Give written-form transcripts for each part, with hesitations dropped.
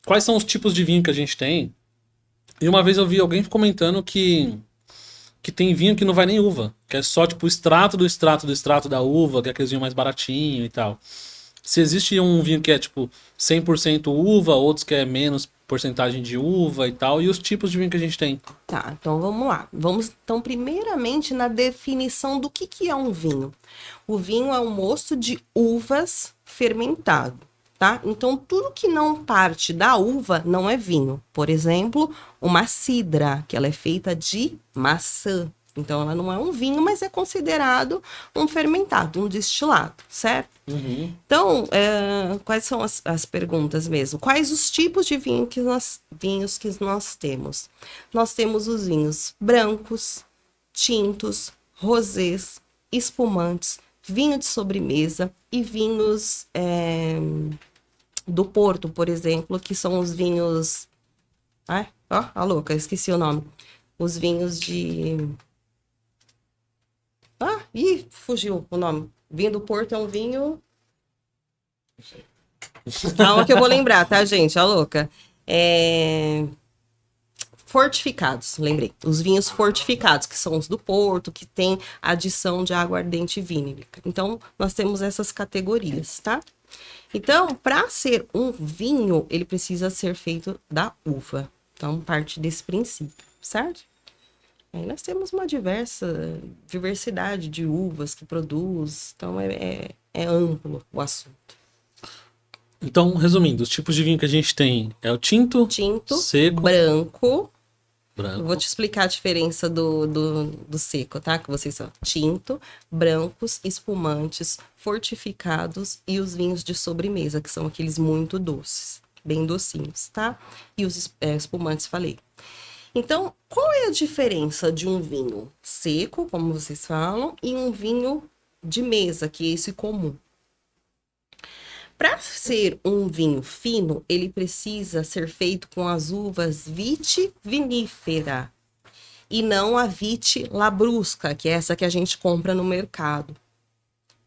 quais são os tipos de vinho que a gente tem. E uma vez eu vi alguém comentando que tem vinho que não vai nem uva, que é só tipo o extrato do extrato do extrato da uva, que é aquele vinho mais baratinho e tal. Se existe um vinho que é tipo 100% uva, outros que é menos porcentagem de uva e tal, e os tipos de vinho que a gente tem. Tá, então vamos lá. Vamos então primeiramente na definição do que é um vinho. O vinho é um mosto de uvas fermentado, tá? Então tudo que não parte da uva não é vinho. Por exemplo, uma cidra, que ela é feita de maçã. Então ela não é um vinho, mas é considerado um fermentado, um destilado, certo? Uhum. Então, quais são as perguntas mesmo? Quais os tipos de vinhos que nós temos? Nós temos os vinhos brancos, tintos, rosés, espumantes, vinho de sobremesa e vinhos do Porto, por exemplo, que são os vinhos... Ai, ó, a louca, esqueci o nome. Os vinhos de... fugiu o nome. Vinho do Porto é um vinho... Calma que eu vou lembrar, tá, gente? A louca. Fortificados, lembrei. Os vinhos fortificados, que são os do Porto, que tem adição de aguardente vinílica. Então, nós temos essas categorias, tá? Então, para ser um vinho, ele precisa ser feito da uva. Então, parte desse princípio, certo? Aí nós temos uma diversidade de uvas que produz. Então, é amplo o assunto. Então, resumindo, os tipos de vinho que a gente tem é o tinto, Tinto, seco, branco. Eu vou branco. te explicar a diferença do seco, tá? Que vocês são tinto, brancos, espumantes, fortificados e os vinhos de sobremesa, que são aqueles muito doces, bem docinhos, tá? E os espumantes, falei. Então, qual é a diferença de um vinho seco, como vocês falam, e um vinho de mesa, que é esse comum? Para ser um vinho fino, ele precisa ser feito com as uvas vitivinífera e não a vite labrusca, que é essa que a gente compra no mercado.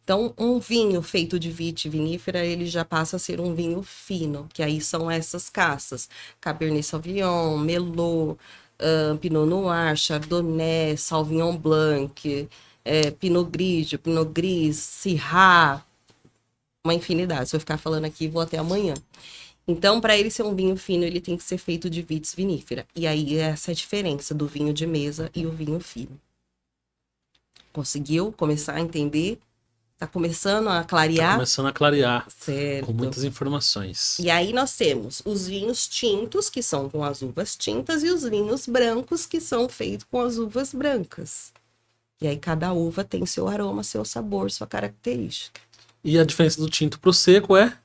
Então, um vinho feito de vitivinífera, ele já passa a ser um vinho fino, que aí são essas castas: Cabernet Sauvignon, Merlot, Pinot Noir, Chardonnay, Sauvignon Blanc, Pinot Grigio, Pinot Gris, Syrah, uma infinidade. Se eu ficar falando aqui, vou até amanhã. Então, para ele ser um vinho fino, ele tem que ser feito de vitis vinífera. E aí, essa é a diferença do vinho de mesa e o vinho fino. Conseguiu começar a entender? Tá começando a Tá clarear? começando a clarear com Certo. muitas informações. E aí nós temos os vinhos tintos, que são com as uvas tintas, e os vinhos brancos, que são feitos com as uvas brancas. E aí cada uva tem seu aroma, seu sabor, sua característica. E a diferença do tinto pro seco é?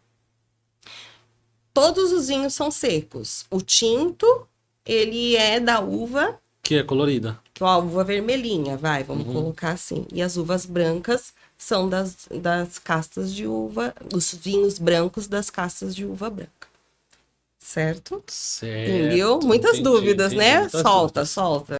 Todos os vinhos são secos. O tinto, ele é da uva, Que é colorida. que é a uva vermelhinha, vamos Uhum. colocar assim. E as uvas brancas são das castas de uva, os vinhos brancos das castas de uva branca. Certo? Entendeu? Certo, Muitas entendi, dúvidas, entendi. né? Muitas Solta, dúvidas. solta.